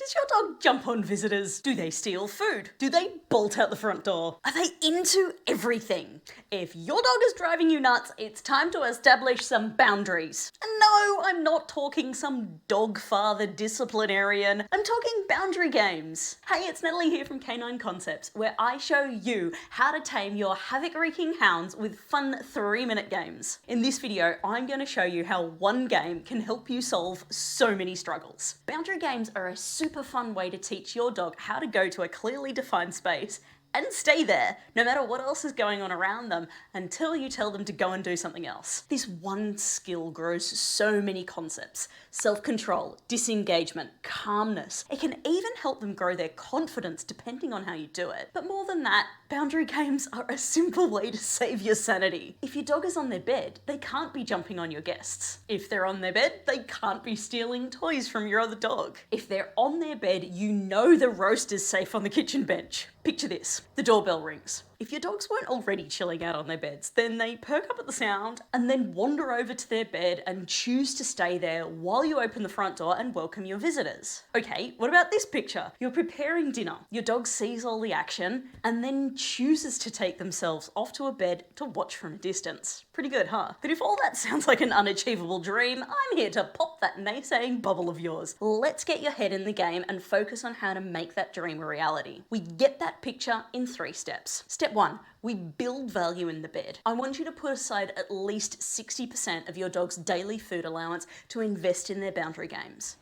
Does your dog jump on visitors? Do they steal food? Do they bolt out the front door? Are they into everything? If your dog is driving you nuts, it's time to establish some boundaries. And no, I'm not talking some dog father disciplinarian. I'm talking boundary games. Hey, it's Natalie here from Canine Concepts, where I show you how to tame your havoc-wreaking hounds with fun 3-minute games. In this video, I'm going to show you how one game can help you solve so many struggles. Boundary games are a super fun way to teach your dog how to go to a clearly defined space and stay there, no matter what else is going on around them, until you tell them to go and do something else. This one skill grows so many concepts: self-control, disengagement, calmness. It can even help them grow their confidence depending on how you do it. But more than that, boundary games are a simple way to save your sanity. If your dog is on their bed, they can't be jumping on your guests. If they're on their bed, they can't be stealing toys from your other dog. If they're on their bed, you know the roast is safe on the kitchen bench. Picture this: the doorbell rings. If your dogs weren't already chilling out on their beds, then they perk up at the sound and then wander over to their bed and choose to stay there while you open the front door and welcome your visitors. Okay, what about this picture? You're preparing dinner. Your dog sees all the action and then chooses to take themselves off to a bed to watch from a distance. Pretty good, huh? But if all that sounds like an unachievable dream, I'm here to pop that naysaying bubble of yours. Let's get your head in the game and focus on how to make that dream a reality. We get that picture in 3 steps. Step 1, we build value in the bed. I want you to put aside at least 60% of your dog's daily food allowance to invest in their boundary games.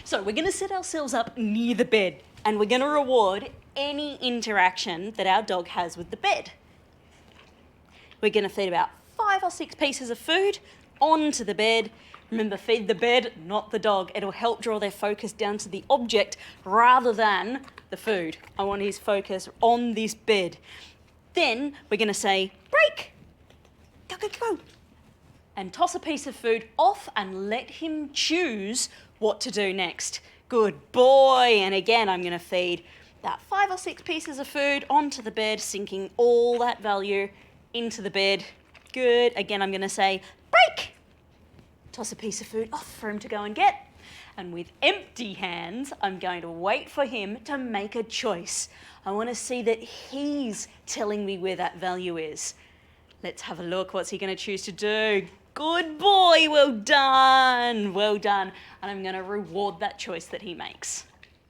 So we're gonna set ourselves up near the bed and we're gonna reward any interaction that our dog has with the bed. We're gonna feed about 5 or 6 pieces of food onto the bed. Remember, feed the bed, not the dog. It'll help draw their focus down to the object rather than the food. I want his focus on this bed. Then we're gonna say, break, go, go, go, and toss a piece of food off and let him choose what to do next. Good boy. And again, I'm gonna feed about 5 or 6 pieces of food onto the bed, sinking all that value into the bed. Good. Again, I'm gonna say, break, toss a piece of food off for him to go and get. And with empty hands, I'm going to wait for him to make a choice. I want to see that he's telling me where that value is. Let's have a look. What's he going to choose to do? Good boy. Well done. Well done. And I'm going to reward that choice that he makes.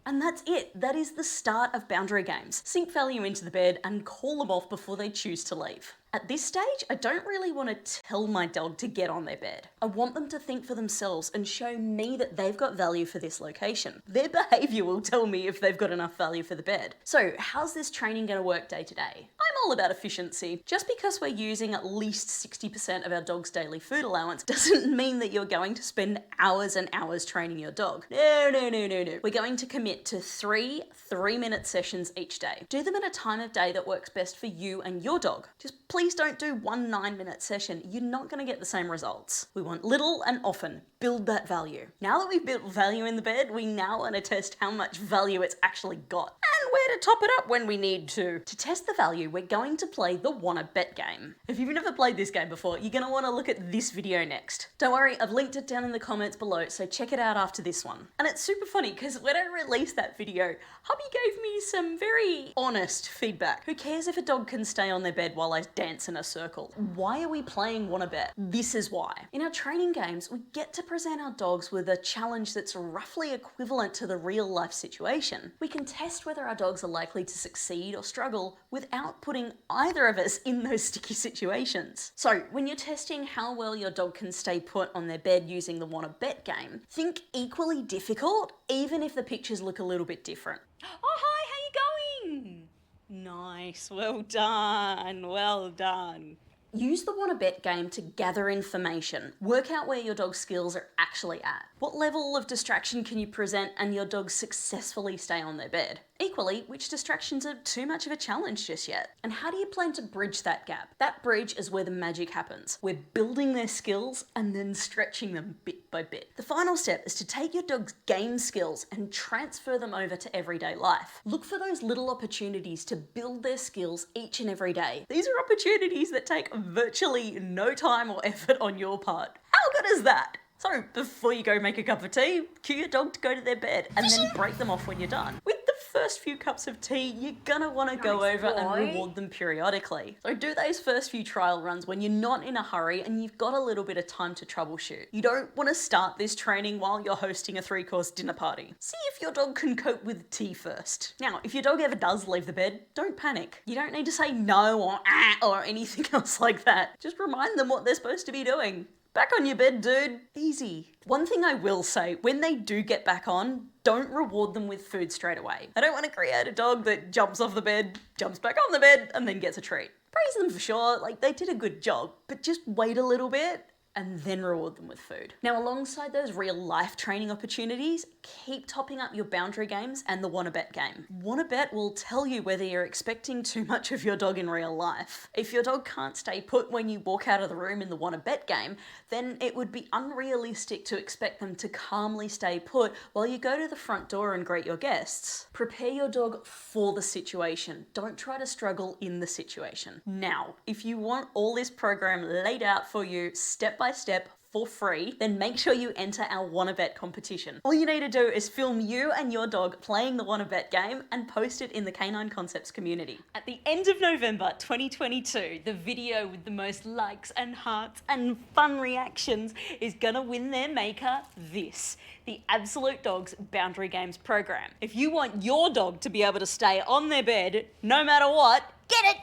And that's it. That is the start of boundary games. Sink value into the bed and call them off before they choose to leave. At this stage, I don't really want to tell my dog to get on their bed. I want them to think for themselves and show me that they've got value for this location. Their behavior will tell me if they've got enough value for the bed. So how's this training going to work day to day? I'm all about efficiency. Just because we're using at least 60% of our dog's daily food allowance doesn't mean that you're going to spend hours and hours training your dog. No, no, no, no, no. We're going to commit to 3 3-minute sessions each day. Do them at a time of day that works best for you and your dog. Just please don't do one 9-minute session. You're not going to get the same results. We want little and often. Build that value. Now that we've built value in the bed, we now want to test how much value it's actually got and where to top it up when we need to. To test the value, we're going to play the Wanna Bet game. If you've never played this game before, you're going to want to look at this video next. Don't worry, I've linked it down in the comments below, so check it out after this one. And it's super funny because when I released that video, hubby gave me some very honest feedback. Who cares if a dog can stay on their bed while I dance in a circle? Why are we playing Wanna Bet? This is why. In our training games, we get to present our dogs with a challenge that's roughly equivalent to the real life situation. We can test whether our dogs are likely to succeed or struggle without putting either of us in those sticky situations. So when you're testing how well your dog can stay put on their bed using the Wanna Bet game, think equally difficult, even if the pictures look a little bit different. Oh, hi, how you going? Nice, well done, well done. Use the Wanna Bet game to gather information. Work out where your dog's skills are actually at. What level of distraction can you present and your dog successfully stay on their bed? Equally, which distractions are too much of a challenge just yet? And how do you plan to bridge that gap? That bridge is where the magic happens. We're building their skills and then stretching them bit by bit. The final step is to take your dog's game skills and transfer them over to everyday life. Look for those little opportunities to build their skills each and every day. These are opportunities that take virtually no time or effort on your part. How good is that? So before you go make a cup of tea, cue your dog to go to their bed and then break them off when you're done. With the first few cups of tea, you're gonna want to go over and reward them periodically. So do those first few trial runs when you're not in a hurry and you've got a little bit of time to troubleshoot. You don't want to start this training while you're hosting a 3-course dinner party. See if your dog can cope with tea first. Now, if your dog ever does leave the bed, don't panic. You don't need to say no or ah or anything else like that. Just remind them what they're supposed to be doing. Back on your bed, dude. Easy. One thing I will say, when they do get back on, don't reward them with food straight away. I don't want to create a dog that jumps off the bed, jumps back on the bed, and then gets a treat. Praise them for sure, like they did a good job, but just wait a little bit and then reward them with food. Now, alongside those real life training opportunities, keep topping up your boundary games and the Wanna Bet game. Wanna Bet will tell you whether you're expecting too much of your dog in real life. If your dog can't stay put when you walk out of the room in the Wanna Bet game, then it would be unrealistic to expect them to calmly stay put while you go to the front door and greet your guests. Prepare your dog for the situation. Don't try to struggle in the situation. Now, if you want all this program laid out for you step by step for free, then make sure you enter our Wanna Bet competition. All you need to do is film you and your dog playing the Wanna Bet game and post it in the Canine Concepts community. At the end of November 2022, the video with the most likes and hearts and fun reactions is gonna win their maker this, the Absolute Dogs Boundary Games program. If you want your dog to be able to stay on their bed no matter what, get it!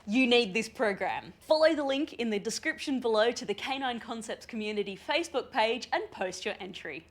You need this program. Follow the link in the description below to the Canine Concepts community Facebook page and post your entry.